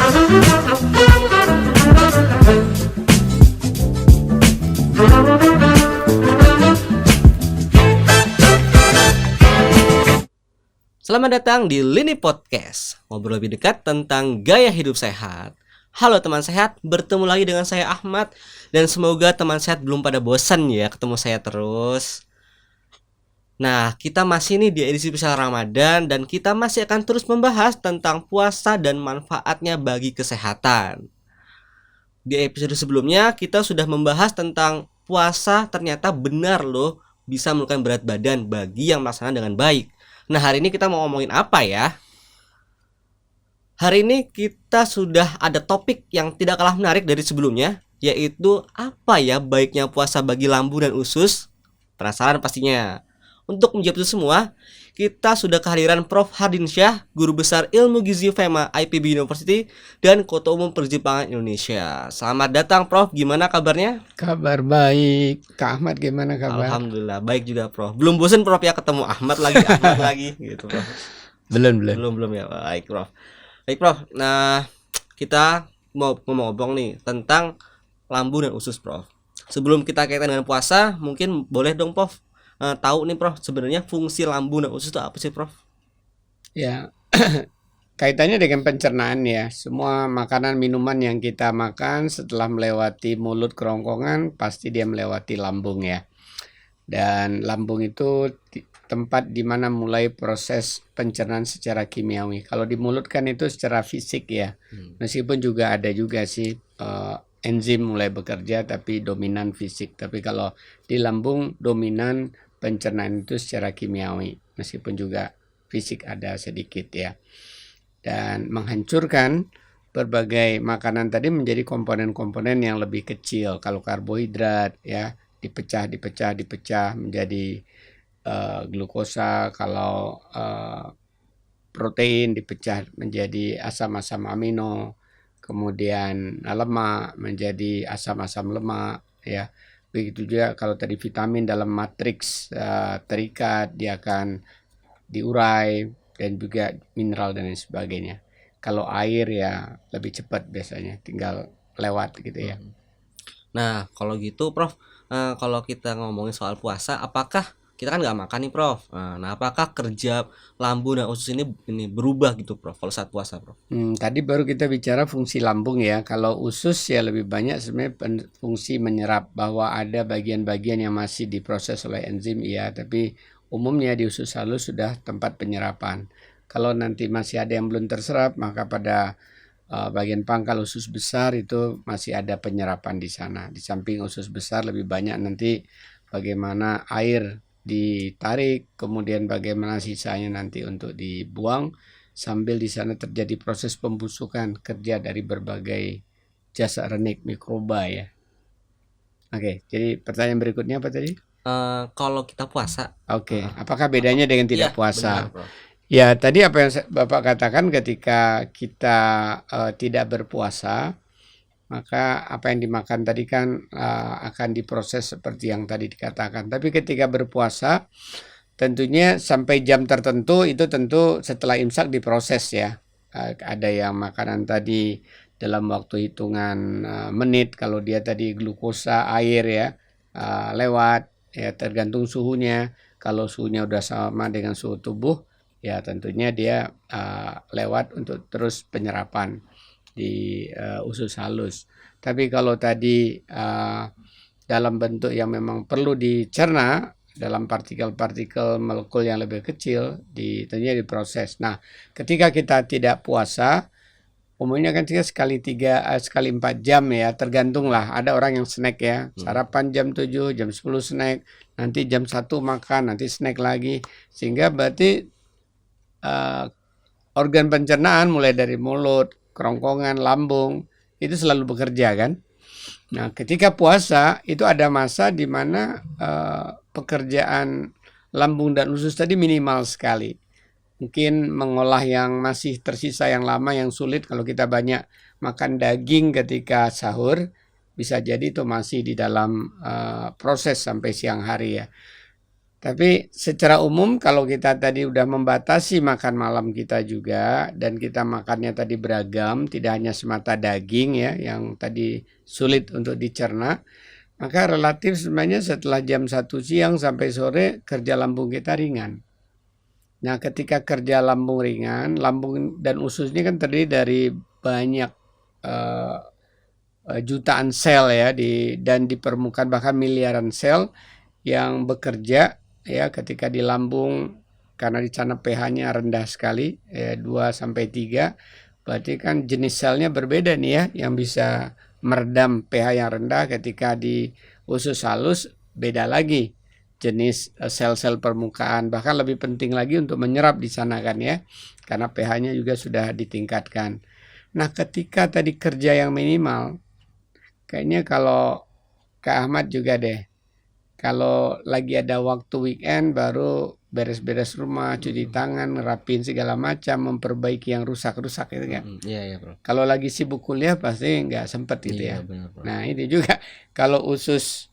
Selamat datang di Lini Podcast, ngobrol lebih dekat tentang gaya hidup sehat. Halo teman sehat, bertemu lagi dengan saya Ahmad. Dan semoga teman sehat belum pada bosan ya ketemu saya terus. Nah, kita masih nih di edisi spesial Ramadan. Dan kita masih akan terus membahas tentang puasa dan manfaatnya bagi kesehatan. Di episode sebelumnya kita sudah membahas tentang puasa ternyata benar loh bisa menurunkan berat badan bagi yang melaksanakan dengan baik. Nah, hari ini kita mau ngomongin apa ya? Hari ini kita sudah ada topik yang tidak kalah menarik dari sebelumnya, yaitu apa ya baiknya puasa bagi lambung dan usus? Penasaran pastinya. Untuk menjawab itu semua, kita sudah kehadiran Prof. Hardinsyah, Guru Besar Ilmu Gizi FEMA IPB University dan Ketua Umum Perjepangan Indonesia. Selamat datang Prof, gimana kabarnya? Kabar baik. Kak Ahmad gimana kabar? Alhamdulillah, baik juga Prof. Belum bosan Prof ya ketemu Ahmad lagi gitu Prof. Belum ya, baik Prof. Baik Prof, nah kita mau ngomong-ngomong nih tentang lambung dan usus Prof. Sebelum kita kaitan dengan puasa, mungkin boleh dong Prof tahu nih Prof, sebenarnya fungsi lambung dan usus itu apa sih Prof? Ya, kaitannya dengan pencernaan ya. Semua makanan minuman yang kita makan setelah melewati mulut kerongkongan pasti dia melewati lambung ya. Dan lambung itu tempat di mana mulai proses pencernaan secara kimiawi. Kalau di mulut kan itu secara fisik ya. Meskipun juga ada juga sih enzim mulai bekerja tapi dominan fisik. Tapi kalau di lambung dominan pencernaan itu secara kimiawi, meskipun juga fisik ada sedikit ya. Dan menghancurkan berbagai makanan tadi menjadi komponen-komponen yang lebih kecil. Kalau karbohidrat ya dipecah menjadi glukosa. Kalau protein dipecah menjadi asam-asam amino. Kemudian lemak menjadi asam-asam lemak ya. Begitu juga kalau tadi vitamin dalam matriks terikat, dia akan diurai, dan juga mineral dan lain sebagainya. Kalau air ya lebih cepat biasanya, tinggal lewat gitu ya. Nah kalau gitu Prof, kalau kita ngomongin soal puasa, apakah kita kan nggak makan nih Prof. Nah apakah kerja lambung dan usus ini berubah gitu Prof kalau saat puasa Prof? Tadi baru kita bicara fungsi lambung ya. Kalau usus ya lebih banyak sebenarnya fungsi menyerap, bahwa ada bagian-bagian yang masih diproses oleh enzim ya, tapi umumnya di usus halus sudah tempat penyerapan. Kalau nanti masih ada yang belum terserap, maka pada bagian pangkal usus besar itu masih ada penyerapan di sana. Di samping usus besar lebih banyak nanti bagaimana air ditarik, kemudian bagaimana sisanya nanti untuk dibuang, sambil di sana terjadi proses pembusukan kerja dari berbagai jasa renik mikroba ya. Oke, jadi pertanyaan berikutnya apa tadi? Kalau kita puasa, apakah bedanya dengan tidak puasa? Benar, Prof. Ya, tadi apa yang Bapak katakan, ketika kita tidak berpuasa, maka apa yang dimakan tadi kan akan diproses seperti yang tadi dikatakan. Tapi ketika berpuasa, tentunya sampai jam tertentu itu tentu setelah imsak diproses ya. Ada yang makanan tadi dalam waktu hitungan menit, kalau dia tadi glukosa air ya lewat ya, tergantung suhunya. Kalau suhunya udah sama dengan suhu tubuh ya tentunya dia lewat untuk terus penyerapan di usus halus. Tapi kalau tadi dalam bentuk yang memang perlu dicerna dalam partikel-partikel molekul yang lebih kecil, tentunya diproses. Nah, ketika kita tidak puasa, umumnya kan kita sekali 4 jam ya, tergantung lah. Ada orang yang snack ya, sarapan jam 7, jam 10 snack, nanti jam 1 makan, nanti snack lagi. Sehingga berarti organ pencernaan mulai dari mulut, kerongkongan, lambung itu selalu bekerja kan. Nah, ketika puasa itu ada masa di mana pekerjaan lambung dan usus tadi minimal sekali. Mungkin mengolah yang masih tersisa yang lama, yang sulit. Kalau kita banyak makan daging ketika sahur, bisa jadi itu masih di dalam proses sampai siang hari ya. Tapi secara umum kalau kita tadi udah membatasi makan malam kita juga dan kita makannya tadi beragam, tidak hanya semata daging ya yang tadi sulit untuk dicerna, maka relatif sebenarnya setelah jam 1 siang sampai sore kerja lambung kita ringan. Nah, ketika kerja lambung ringan, lambung dan usus ini kan terdiri dari banyak eh, jutaan sel ya dan di permukaan bahkan miliaran sel yang bekerja ya ketika di lambung, karena di sana pH-nya rendah sekali ya 2 sampai 3, berarti kan jenis selnya berbeda nih ya, yang bisa meredam pH yang rendah. Ketika di usus halus beda lagi jenis sel-sel permukaan, bahkan lebih penting lagi untuk menyerap di sana kan ya, karena pH-nya juga sudah ditingkatkan. Nah, ketika tadi kerja yang minimal, kayaknya kalau Kak Ahmad juga deh, kalau lagi ada waktu weekend baru beres-beres rumah, cuci tangan, ngerapin segala macam, memperbaiki yang rusak-rusak gitu kan. Iya ya bro. Kalau lagi sibuk kuliah pasti nggak sempet gitu ya. Iya benar bro. Nah ini juga kalau usus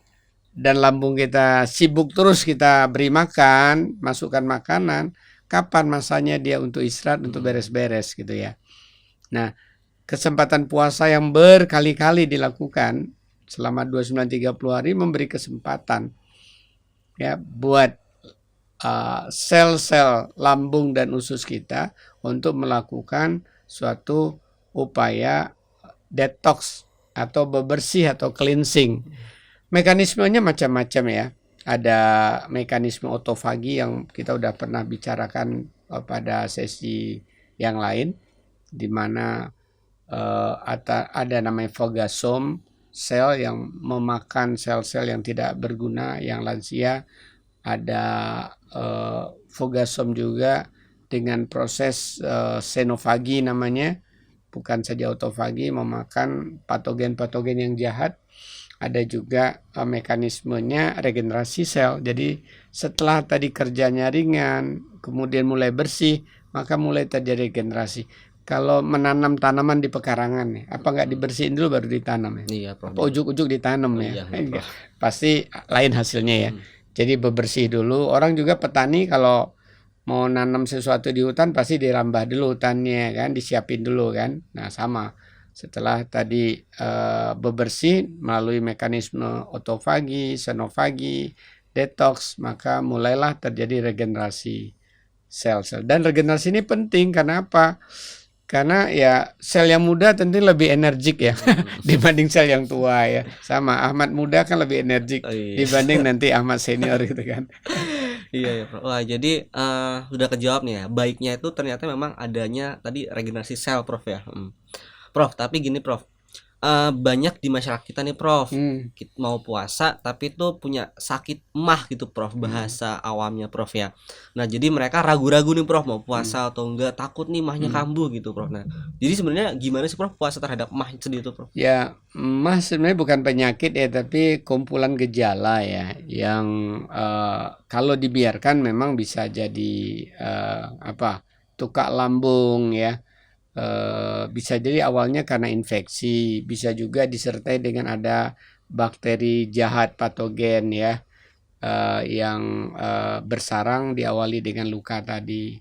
dan lambung kita sibuk terus kita beri makan, masukkan makanan, kapan masanya dia untuk istirahat, untuk beres-beres gitu ya. Nah, kesempatan puasa yang berkali-kali dilakukan selama 29-30 hari memberi kesempatan ya buat sel-sel lambung dan usus kita untuk melakukan suatu upaya detox atau bebersih atau cleansing. Mekanismenya macam-macam ya. Ada mekanisme otofagi yang kita udah pernah bicarakan pada sesi yang lain, di mana ada namanya fagosom, sel yang memakan sel-sel yang tidak berguna, yang lansia. Ada fagosom juga dengan proses xenofagi namanya, bukan saja otofagi, memakan patogen-patogen yang jahat. Ada juga mekanismenya regenerasi sel. Jadi setelah tadi kerjanya ringan, kemudian mulai bersih, maka mulai terjadi regenerasi. Kalau menanam tanaman di pekarangan nih, apa nggak dibersihin dulu baru ditanam ya? Iya bro. Apa ujuk-ujuk ditanam ya? Iya, Pasti lain hasilnya ya. Jadi bebersih dulu. Orang juga petani kalau mau nanam sesuatu di hutan pasti dirambah dulu hutannya kan, disiapin dulu kan. Nah sama, setelah tadi bebersih melalui mekanisme otofagi, xenofagi, detox, maka mulailah terjadi regenerasi sel-sel. Dan regenerasi ini penting karena apa? Karena ya sel yang muda tentu lebih energik ya dibanding sel yang tua ya. Sama Ahmad muda kan lebih energik dibanding nanti Ahmad senior gitu kan. Iya ya bro. Wah jadi sudah kejawab nih ya. Baiknya itu ternyata memang adanya tadi regenerasi sel Prof ya. Prof, tapi gini Prof, banyak di masyarakat kita nih Prof, mau puasa tapi tuh punya sakit emah gitu Prof, bahasa awamnya Prof ya. Nah jadi mereka ragu-ragu nih Prof, mau puasa atau enggak, takut nih emahnya kambuh gitu Prof. Nah jadi sebenarnya gimana sih Prof puasa terhadap emah sendiri itu Prof? Ya, emah sebenarnya bukan penyakit ya, tapi kumpulan gejala ya, yang kalau dibiarkan memang bisa jadi tukak lambung ya. Bisa jadi awalnya karena infeksi, bisa juga disertai dengan ada bakteri jahat patogen ya, yang bersarang diawali dengan luka tadi,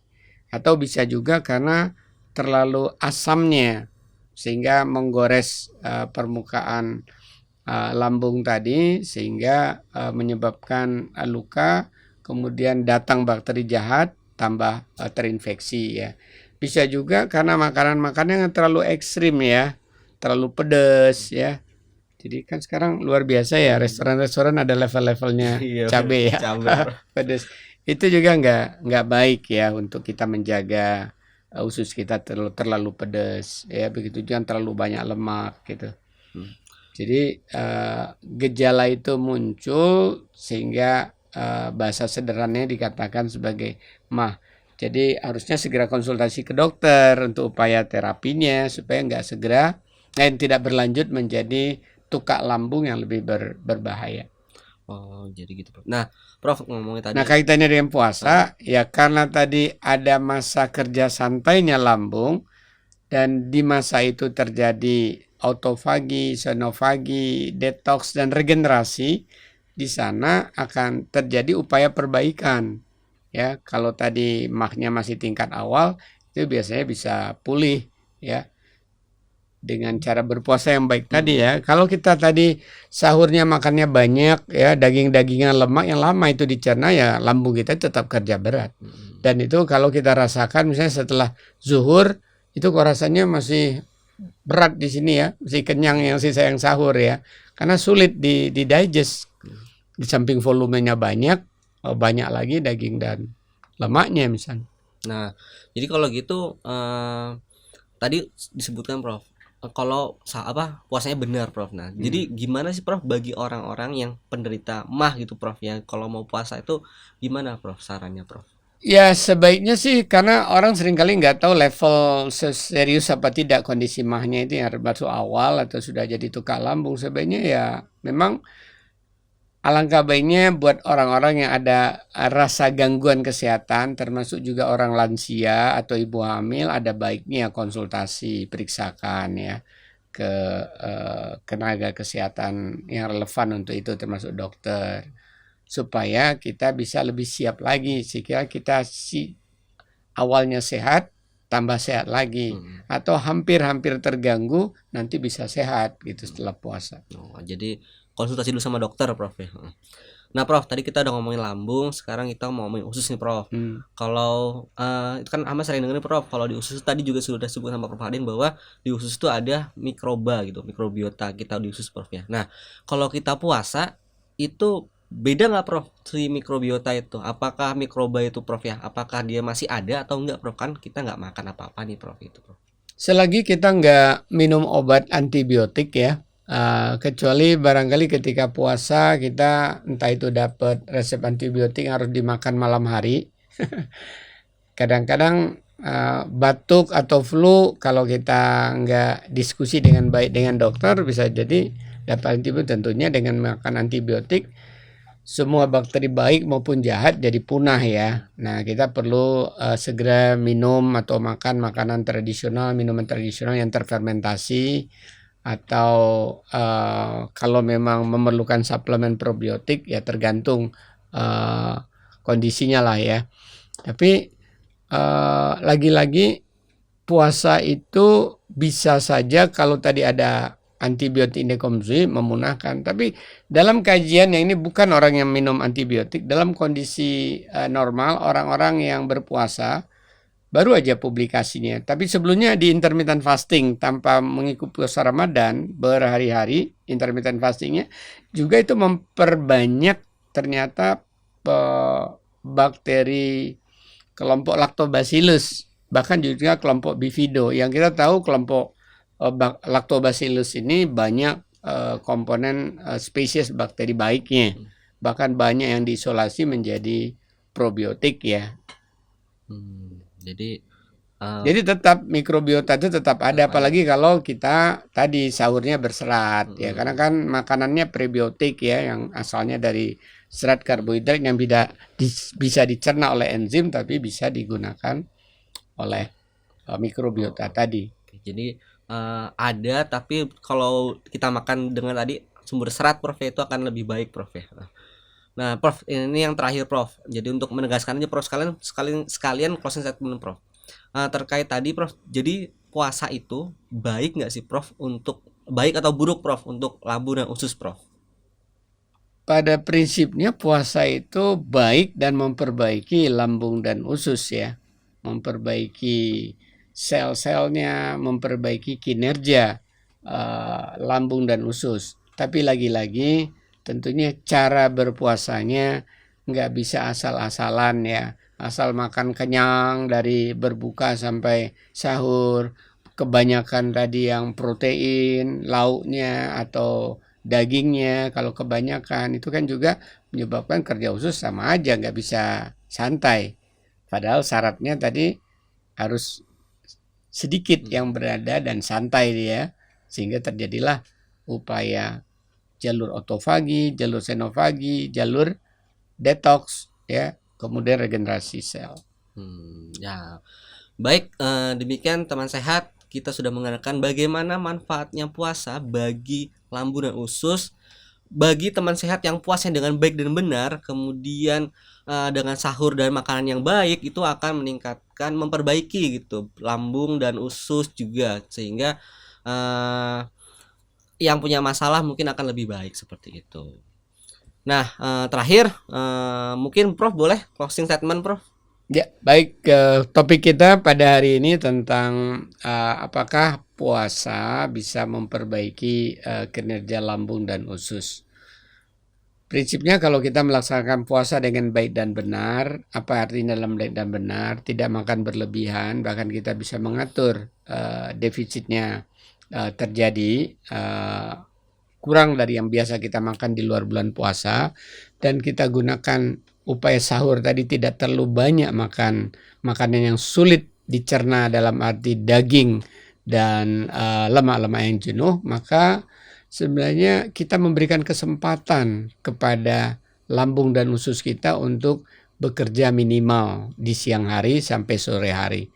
atau bisa juga karena terlalu asamnya sehingga menggores permukaan lambung tadi, sehingga menyebabkan luka, kemudian datang bakteri jahat tambah terinfeksi ya. Bisa juga karena makanan-makanan yang terlalu ekstrim ya, terlalu pedas ya. Jadi kan sekarang luar biasa ya, restoran-restoran ada level-levelnya cabai ya, pedas. Itu juga nggak baik ya untuk kita menjaga usus kita terlalu pedas ya, begitu juga terlalu banyak lemak gitu. Jadi gejala itu muncul sehingga bahasa sederhananya dikatakan sebagai emah. Jadi harusnya segera konsultasi ke dokter untuk upaya terapinya supaya nggak segera dan tidak berlanjut menjadi tukak lambung yang lebih berbahaya. Oh jadi gitu Prof. Nah Prof ngomongin tadi. Nah kaitannya dengan puasa ya, karena tadi ada masa kerja santainya lambung dan di masa itu terjadi autofagi, xenofagi, detox dan regenerasi. di sana akan terjadi upaya perbaikan. Ya, kalau tadi mahnya masih tingkat awal, itu biasanya bisa pulih ya dengan cara berpuasa yang baik tadi ya. Kalau kita tadi sahurnya makannya banyak ya, daging-dagingan lemak yang lama itu dicerna ya, lambung kita tetap kerja berat. Dan itu kalau kita rasakan misalnya setelah zuhur itu kok rasanya masih berat di sini ya, masih kenyang yang sisa yang sahur ya. Karena sulit di digest. Di samping volumenya banyak, banyak lagi daging dan lemaknya misalnya. Nah, jadi kalau gitu tadi disebutkan Prof, kalau puasanya benar Prof. Nah, jadi gimana sih Prof bagi orang-orang yang penderita MAH gitu Prof ya, kalau mau puasa itu gimana Prof sarannya Prof? Ya sebaiknya sih karena orang seringkali nggak tahu level serius apa tidak kondisi mahnya itu yang baru awal atau sudah jadi tukar lambung. Sebaiknya ya memang alangkah baiknya buat orang-orang yang ada rasa gangguan kesehatan termasuk juga orang lansia atau ibu hamil ada baiknya konsultasi periksakan ya ke tenaga kesehatan yang relevan untuk itu termasuk dokter supaya kita bisa lebih siap lagi sehingga kita awalnya sehat tambah sehat lagi atau hampir-hampir terganggu nanti bisa sehat gitu setelah puasa. Oh, jadi konsultasi dulu sama dokter Prof ya. Nah Prof, tadi kita udah ngomongin lambung, sekarang kita mau ngomongin usus nih Prof. Kalau itu kan Ahmad sering dengerin Prof, kalau di usus tadi juga sudah disebut sama Prof Hadin bahwa di usus itu ada mikroba gitu, mikrobiota kita di usus Prof ya. Nah, kalau kita puasa itu beda nggak Prof si mikrobiota itu? Apakah mikroba itu Prof ya? Apakah dia masih ada atau enggak Prof? Kan kita nggak makan apa-apa nih Prof itu Prof. Selagi kita nggak minum obat antibiotik ya, kecuali barangkali ketika puasa kita entah itu dapat resep antibiotik harus dimakan malam hari. Kadang-kadang batuk atau flu kalau kita nggak diskusi dengan baik dengan dokter bisa jadi dapat antibiotik tentunya dengan makan antibiotik semua bakteri baik maupun jahat jadi punah ya. Nah, kita perlu segera minum atau makan makanan tradisional, minuman tradisional yang terfermentasi atau kalau memang memerlukan suplemen probiotik ya tergantung kondisinya lah ya. Tapi lagi-lagi puasa itu bisa saja kalau tadi ada antibiotik dikonsumsi memunahkan. Tapi dalam kajian yang ini bukan orang yang minum antibiotik, dalam kondisi normal orang-orang yang berpuasa baru aja publikasinya. Tapi sebelumnya di intermittent fasting tanpa mengikuti puasa Ramadan berhari-hari intermittent fastingnya juga itu memperbanyak ternyata bakteri kelompok Lactobacillus bahkan juga kelompok Bifido yang kita tahu kelompok Lactobacillus ini banyak komponen spesies bakteri baiknya, bahkan banyak yang diisolasi menjadi probiotik ya. Jadi tetap mikrobiota itu tetap ada, apalagi kalau kita tadi sahurnya berserat ya, karena kan makanannya prebiotik ya, yang asalnya dari serat karbohidrat yang bisa dicerna oleh enzim tapi bisa digunakan oleh mikrobiota tadi. Jadi ada, tapi kalau kita makan dengan tadi sumber serat Prof itu akan lebih baik Prof ya. Nah Prof, ini yang terakhir Prof. Jadi untuk menegaskan aja Prof sekalian closing statement Prof. Terkait tadi Prof, jadi puasa itu baik nggak sih Prof untuk baik atau buruk Prof untuk lambung dan usus Prof? Pada prinsipnya puasa itu baik dan memperbaiki lambung dan usus ya, memperbaiki sel-selnya, memperbaiki kinerja lambung dan usus. Tapi lagi-lagi tentunya cara berpuasanya nggak bisa asal-asalan ya, asal makan kenyang dari berbuka sampai sahur, kebanyakan tadi yang protein, lauknya atau dagingnya, kalau kebanyakan itu kan juga menyebabkan kerja usus sama aja nggak bisa santai. Padahal syaratnya tadi harus sedikit yang berada dan santai dia, sehingga terjadilah upaya jalur otofagi, jalur senofagi, jalur detox ya, kemudian regenerasi sel. Ya, baik, demikian teman sehat, kita sudah mengenalkan bagaimana manfaatnya puasa bagi lambung dan usus. bagi teman sehat yang puasnya dengan baik dan benar, kemudian dengan sahur dan makanan yang baik, itu akan meningkatkan, memperbaiki gitu lambung dan usus juga, sehingga yang punya masalah mungkin akan lebih baik seperti itu. Nah, terakhir mungkin Prof boleh closing statement, Prof? Ya, baik. Topik kita pada hari ini tentang apakah puasa bisa memperbaiki kinerja lambung dan usus. Prinsipnya kalau kita melaksanakan puasa dengan baik dan benar, apa artinya dalam baik dan benar? Tidak makan berlebihan, bahkan kita bisa mengatur defisitnya terjadi kurang dari yang biasa kita makan di luar bulan puasa, dan kita gunakan upaya sahur tadi tidak terlalu banyak makan makanan yang sulit dicerna dalam arti daging dan lemak-lemak yang jenuh, maka sebenarnya kita memberikan kesempatan kepada lambung dan usus kita untuk bekerja minimal di siang hari sampai sore hari.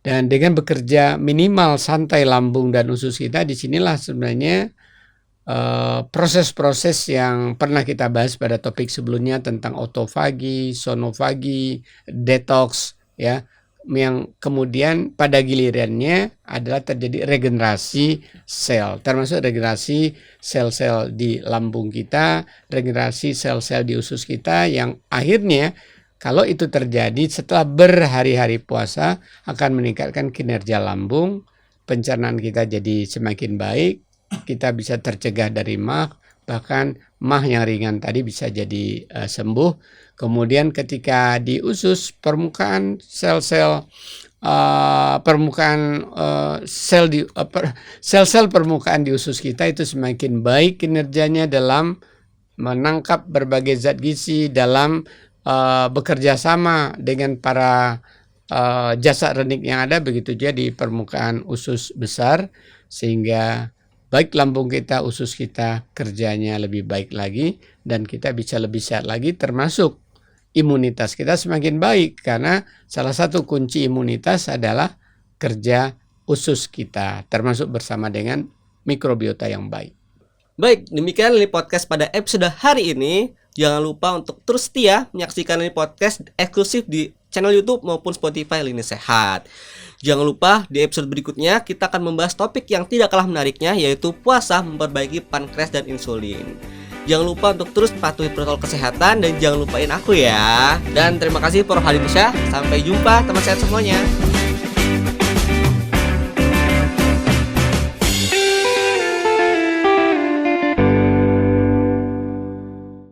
Dan dengan bekerja minimal santai lambung dan usus kita, disinilah sebenarnya proses-proses yang pernah kita bahas pada topik sebelumnya tentang otofagi, sonofagi, detox, ya, yang kemudian pada gilirannya adalah terjadi regenerasi sel, termasuk regenerasi sel-sel di lambung kita, regenerasi sel-sel di usus kita, yang akhirnya kalau itu terjadi setelah berhari-hari puasa akan meningkatkan kinerja lambung, pencernaan kita jadi semakin baik, kita bisa tercegah dari MAH, bahkan MAH yang ringan tadi bisa jadi sembuh. Kemudian ketika di usus, permukaan sel-sel sel-sel permukaan di usus kita itu semakin baik kinerjanya dalam menangkap berbagai zat gizi, dalam bekerja sama dengan para jasad renik yang ada, begitu juga di permukaan usus besar, sehingga baik lambung kita, usus kita kerjanya lebih baik lagi, dan kita bisa lebih sehat lagi, termasuk imunitas kita semakin baik, karena salah satu kunci imunitas adalah kerja usus kita, termasuk bersama dengan mikrobiota yang baik. Baik, demikian Lini Podcast pada episode hari ini. Jangan lupa untuk terus setia menyaksikan Lini Podcast eksklusif di channel YouTube maupun Spotify Lini Sehat. Jangan lupa di episode berikutnya kita akan membahas topik yang tidak kalah menariknya, yaitu puasa memperbaiki pankreas dan insulin. Jangan lupa untuk terus patuhi protokol kesehatan dan jangan lupain aku ya. Dan terima kasih Prof Hadi Nisha. Sampai jumpa teman sehat semuanya.